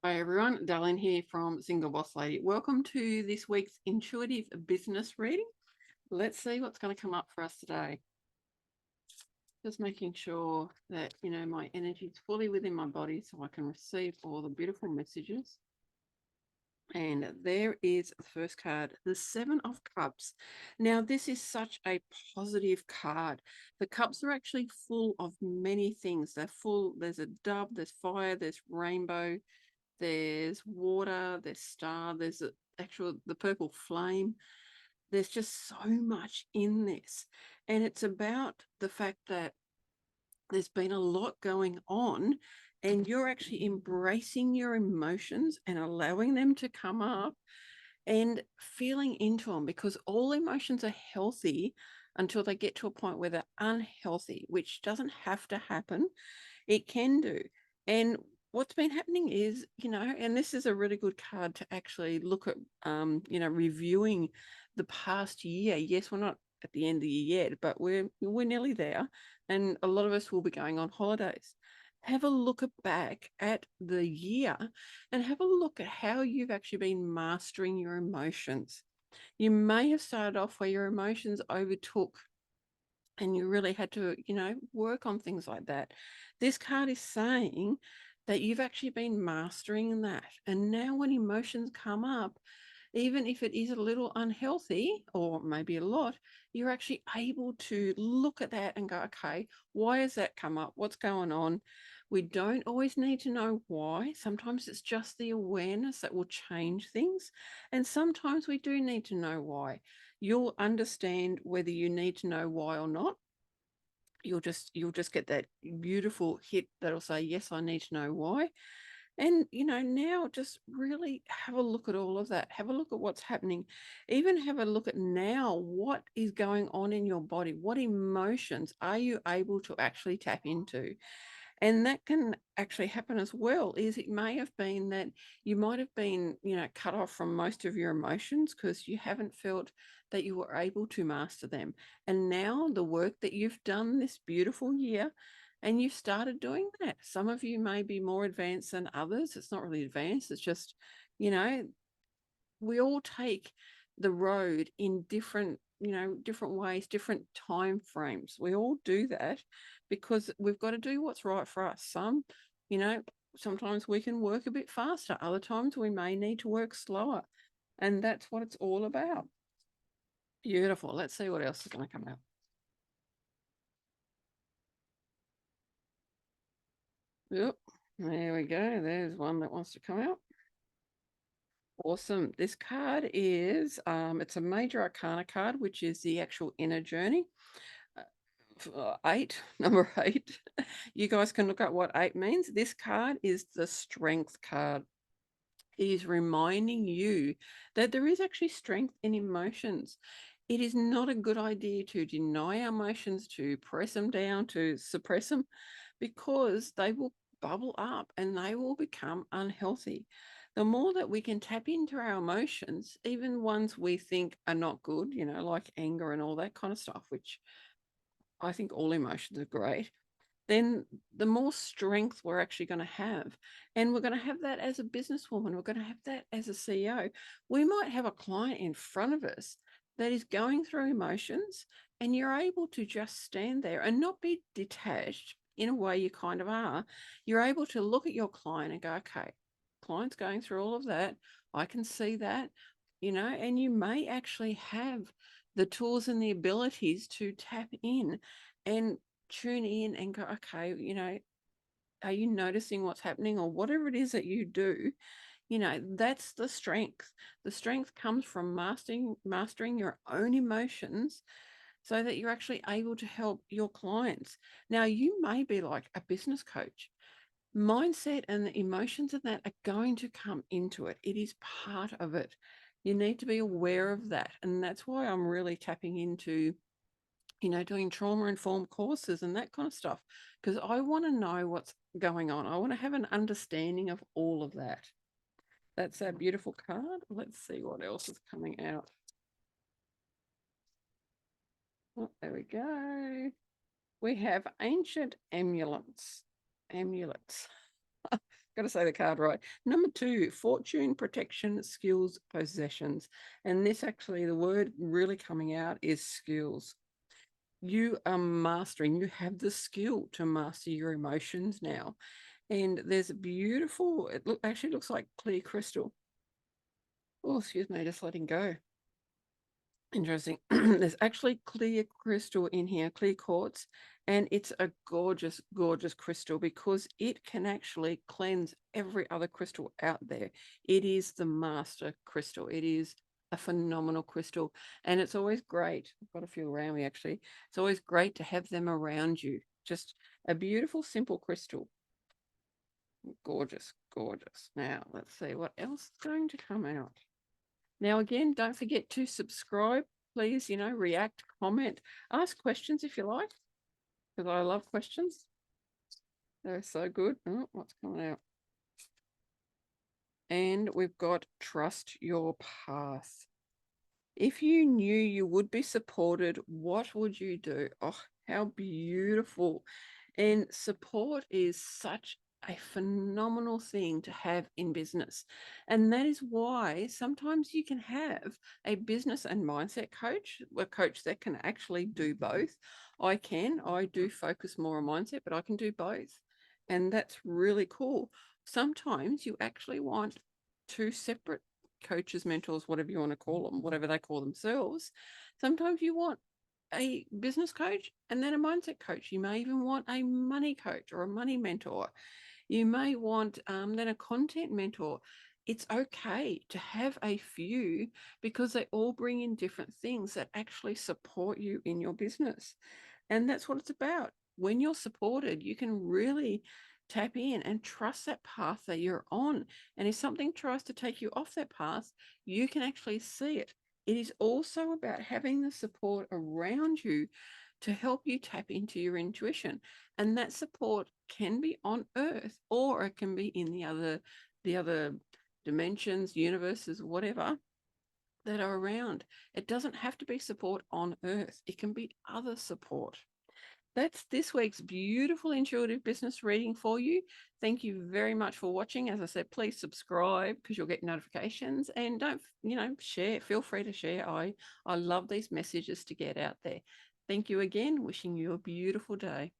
Hi everyone, Darleen here from Single Boss Lady. Welcome to this week's intuitive business reading. Let's see what's going to come up for us today. Just making sure that, my energy is fully within my body so I can receive all the beautiful messages. And there is the first card, the Seven of Cups. Now, this is such a positive card. The cups are actually full of many things. They're full, there's a dove, there's fire, there's rainbow, there's water, there's star, there's the purple flame. There's just so much in this. And it's about the fact that there's been a lot going on and you're actually embracing your emotions and allowing them to come up and feeling into them, because all emotions are healthy until they get to a point where they're unhealthy, which doesn't have to happen. It can do. And what's been happening is, and this is a really good card to actually look at, reviewing the past year. Yes, we're not at the end of the year yet, but we're nearly there. And a lot of us will be going on holidays. Have a look back at the year and have a look at how you've actually been mastering your emotions. You may have started off where your emotions overtook and you really had to, work on things like that. This card is saying that you've actually been mastering that. And now when emotions come up, even if it is a little unhealthy or maybe a lot, you're actually able to look at that and go, okay, why has that come up? What's going on? We don't always need to know why. Sometimes it's just the awareness that will change things. And sometimes we do need to know why. You'll understand whether you need to know why or not. You'll just get that beautiful hit that'll say, yes, I need to know why. And, now just really have a look at all of that. Have a look at what's happening. Even have a look at now what is going on in your body. What emotions are you able to actually tap into? And that can actually happen as well. Is it may have been that you might have been, cut off from most of your emotions because you haven't felt that you were able to master them. And now the work that you've done this beautiful year, and you've started doing that. Some of you may be more advanced than others. It's not really advanced. It's just, we all take the road in different ways, different time frames. We all do that because we've got to do what's right for us. You know, sometimes we can work a bit faster. Other times we may need to work slower. And that's what it's all about. Beautiful. Let's see what else is going to come out. Yep. There we go. There's one that wants to come out. Awesome. This card is, it's a major arcana card, which is the actual inner journey. 8, number 8. You guys can look at what 8 means. This card is the strength card. It is reminding you that there is actually strength in emotions. It is not a good idea to deny our emotions, to press them down, to suppress them, because they will bubble up and they will become unhealthy. The more that we can tap into our emotions, even ones we think are not good, like anger and all that kind of stuff, which I think all emotions are great, then the more strength we're actually going to have. And we're going to have that as a businesswoman. We're going to have that as a CEO. We might have a client in front of us that is going through emotions, and you're able to just stand there and not be detached in a way you kind of are. You're able to look at your client and go, okay, client's going through all of that. I can see that, and you may actually have the tools and the abilities to tap in and tune in and go, okay, are you noticing what's happening, or whatever it is that you do? That's the strength. The strength comes from mastering your own emotions so that you're actually able to help your clients. Now, you may be like a business coach. Mindset and the emotions of that are going to come into it. It is part of it. You need to be aware of that. And that's why I'm really tapping into doing trauma-informed courses and that kind of stuff, because I want to know what's going on. I want to have an understanding of all of that. That's a beautiful card. Let's see what else is coming out. Oh, there we go. We have ancient amulets. Amulets. got to say the card right. Number 2, fortune, protection, skills, possessions. And this actually, the word really coming out is skills. You are mastering, you have the skill to master your emotions now. And there's a beautiful, actually looks like clear crystal. Oh, excuse me, just letting go. Interesting. There's actually clear crystal in here, clear quartz, and it's a gorgeous, gorgeous crystal because it can actually cleanse every other crystal out there. It is the master crystal. It is a phenomenal crystal, and it's always great. I've got a few around me actually. It's always great to have them around you. Just a beautiful, simple crystal. Gorgeous, gorgeous. Now, let's see what else is going to come out. Now, again, don't forget to subscribe. Please, react, comment, ask questions if you like, because I love questions. They're so good. Oh, what's coming out? And we've got trust your path. If you knew you would be supported, what would you do? Oh, how beautiful. And support is such a phenomenal thing to have in business. And that is why sometimes you can have a business and mindset coach, a coach that can actually do both. I do focus more on mindset, but I can do both. And that's really cool. Sometimes you actually want 2 separate coaches, mentors, whatever you want to call them, whatever they call themselves. Sometimes you want a business coach and then a mindset coach. You may even want a money coach or a money mentor. You may want then a content mentor. It's okay to have a few because they all bring in different things that actually support you in your business. And that's what it's about. When you're supported, you can really tap in and trust that path that you're on. And if something tries to take you off that path, you can actually see it. It is also about having the support around you to help you tap into your intuition. And that support can be on Earth or it can be in the other dimensions, universes, whatever that are around. It doesn't have to be support on Earth. It can be other support. That's this week's beautiful intuitive business reading for you. Thank you very much for watching. As I said, please subscribe because you'll get notifications, and don't, share. Feel free to share. I love these messages to get out there. Thank you again. Wishing you a beautiful day.